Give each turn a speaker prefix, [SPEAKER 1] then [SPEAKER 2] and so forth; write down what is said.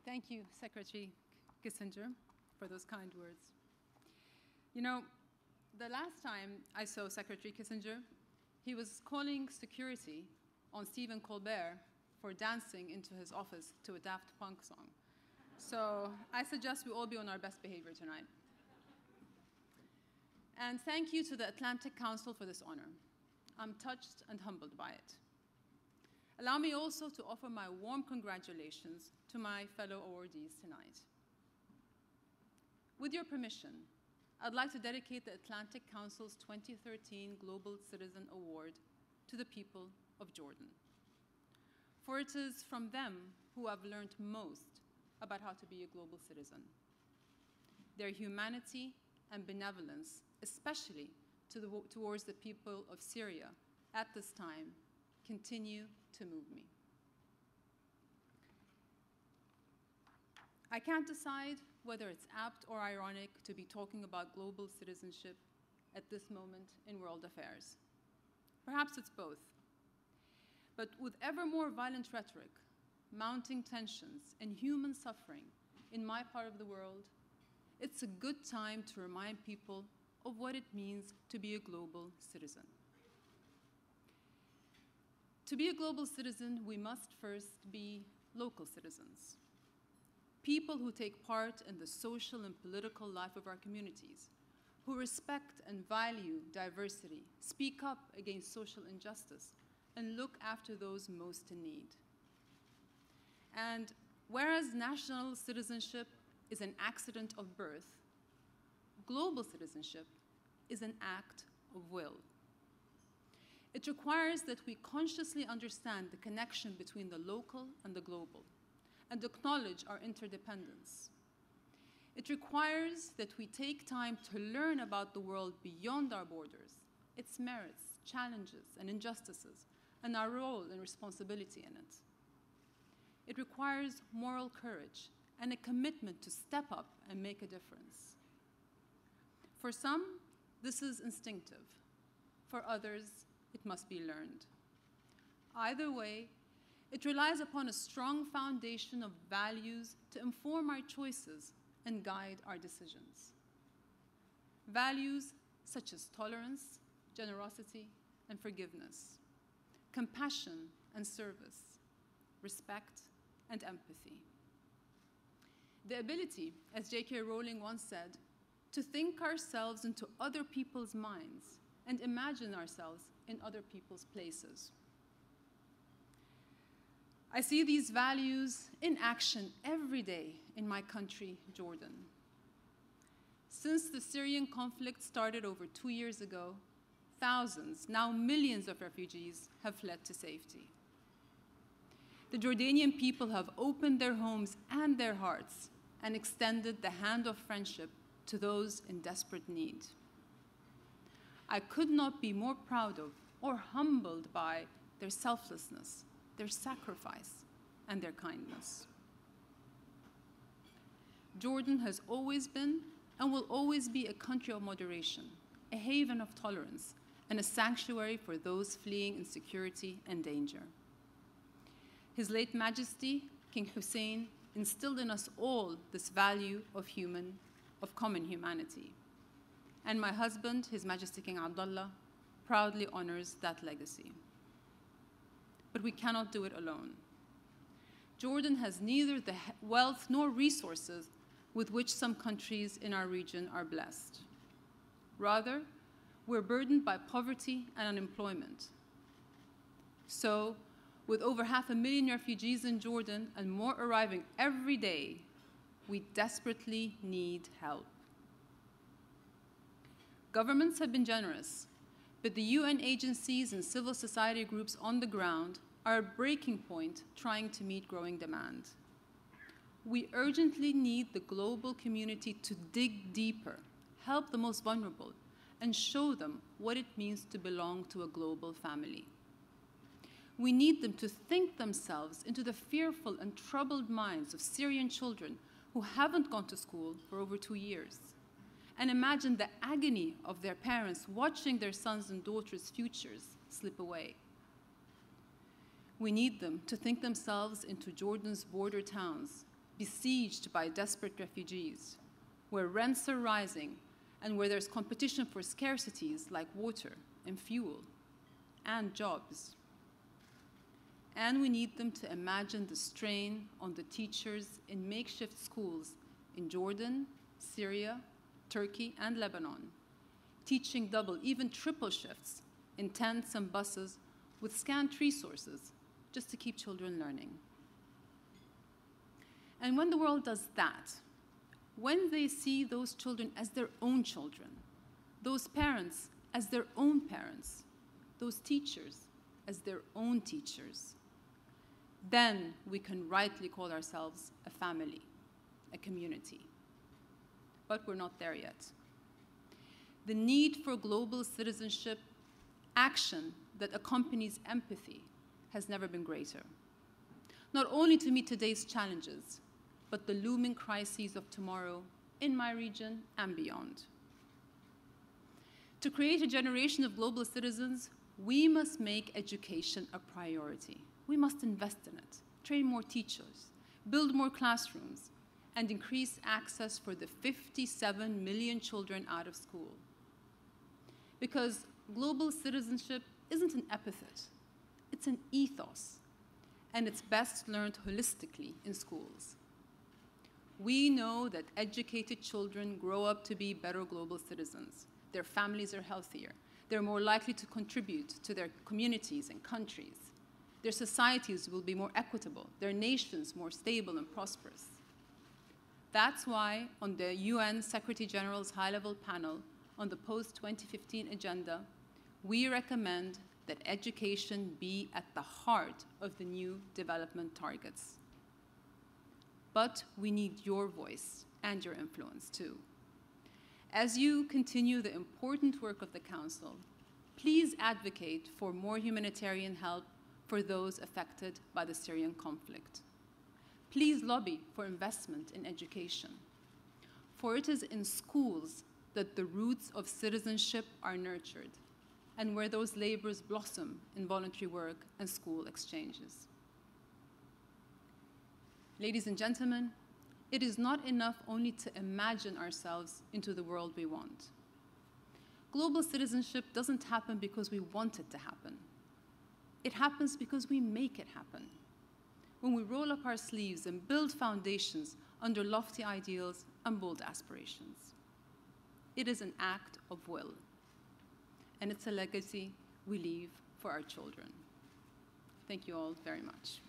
[SPEAKER 1] Thank you, Secretary Kissinger, for those kind words. You know, the last time I saw Secretary Kissinger, he was calling security on Stephen Colbert for dancing into his office to a Daft Punk song. So I suggest we all be on our best behavior tonight. And thank you to the Atlantic Council for this honor. I'm touched and humbled by it. Allow me also to offer my warm congratulations to my fellow awardees tonight. With your permission, I'd like to dedicate the Atlantic Council's 2013 Global Citizen Award to the people of Jordan. For it is from them who I've learned most about how to be a global citizen. Their humanity and benevolence, especially towards the people of Syria at this time, continue to move me. I can't decide whether it's apt or ironic to be talking about global citizenship at this moment in world affairs. Perhaps it's both. But with ever more violent rhetoric, mounting tensions, and human suffering in my part of the world, it's a good time to remind people of what it means to be a global citizen. To be a global citizen, we must first be local citizens, people who take part in the social and political life of our communities, who respect and value diversity, speak up against social injustice, and look after those most in need. And whereas national citizenship is an accident of birth, global citizenship is an act of will. It requires that we consciously understand the connection between the local and the global, and acknowledge our interdependence. It requires that we take time to learn about the world beyond our borders, its merits, challenges, and injustices, and our role and responsibility in it. It requires moral courage and a commitment to step up and make a difference. For some, this is instinctive. For others, it must be learned. Either way, it relies upon a strong foundation of values to inform our choices and guide our decisions. Values such as tolerance, generosity, and forgiveness, compassion and service, respect and empathy. The ability, as J.K. Rowling once said, to think ourselves into other people's minds and imagine ourselves in other people's places. I see these values in action every day in my country, Jordan. Since the Syrian conflict started over 2 years ago, thousands, now millions of refugees have fled to safety. The Jordanian people have opened their homes and their hearts and extended the hand of friendship to those in desperate need. I could not be more proud of or humbled by their selflessness, their sacrifice, and their kindness. Jordan has always been and will always be a country of moderation, a haven of tolerance, and a sanctuary for those fleeing insecurity and danger. His late Majesty, King Hussein, instilled in us all this value of common humanity. And my husband, His Majesty King Abdullah, proudly honors that legacy. But we cannot do it alone. Jordan has neither the wealth nor resources with which some countries in our region are blessed. Rather, we're burdened by poverty and unemployment. So, with over 500,000 refugees in Jordan and more arriving every day, we desperately need help. Governments have been generous, but the UN agencies and civil society groups on the ground are a breaking point trying to meet growing demand. We urgently need the global community to dig deeper, help the most vulnerable, and show them what it means to belong to a global family. We need them to think themselves into the fearful and troubled minds of Syrian children who haven't gone to school for over 2 years, and imagine the agony of their parents watching their sons' and daughters' futures slip away. We need them to think themselves into Jordan's border towns, besieged by desperate refugees, where rents are rising, and where there's competition for scarcities like water and fuel and jobs. And we need them to imagine the strain on the teachers in makeshift schools in Jordan, Syria, Turkey, and Lebanon, teaching double, even triple shifts in tents and buses with scant resources just to keep children learning. And when the world does that, when they see those children as their own children, those parents as their own parents, those teachers as their own teachers, then we can rightly call ourselves a family, a community. But we're not there yet. The need for global citizenship action that accompanies empathy has never been greater, not only to meet today's challenges, but the looming crises of tomorrow in my region and beyond. To create a generation of global citizens, we must make education a priority. We must invest in it, train more teachers, build more classrooms, and increase access for the 57 million children out of school. Because global citizenship isn't an epithet, it's an ethos, and it's best learned holistically in schools. We know that educated children grow up to be better global citizens. Their families are healthier. They're more likely to contribute to their communities and countries. Their societies will be more equitable, their nations more stable and prosperous. That's why on the UN Secretary General's high-level panel on the post-2015 agenda, we recommend that education be at the heart of the new development targets. But we need your voice and your influence too. As you continue the important work of the Council, please advocate for more humanitarian help for those affected by the Syrian conflict. Please lobby for investment in education, for it is in schools that the roots of citizenship are nurtured and where those labors blossom in voluntary work and school exchanges. Ladies and gentlemen, it is not enough only to imagine ourselves into the world we want. Global citizenship doesn't happen because we want it to happen. It happens because we make it happen. When we roll up our sleeves and build foundations under lofty ideals and bold aspirations. It is an act of will, and it's a legacy we leave for our children. Thank you all very much.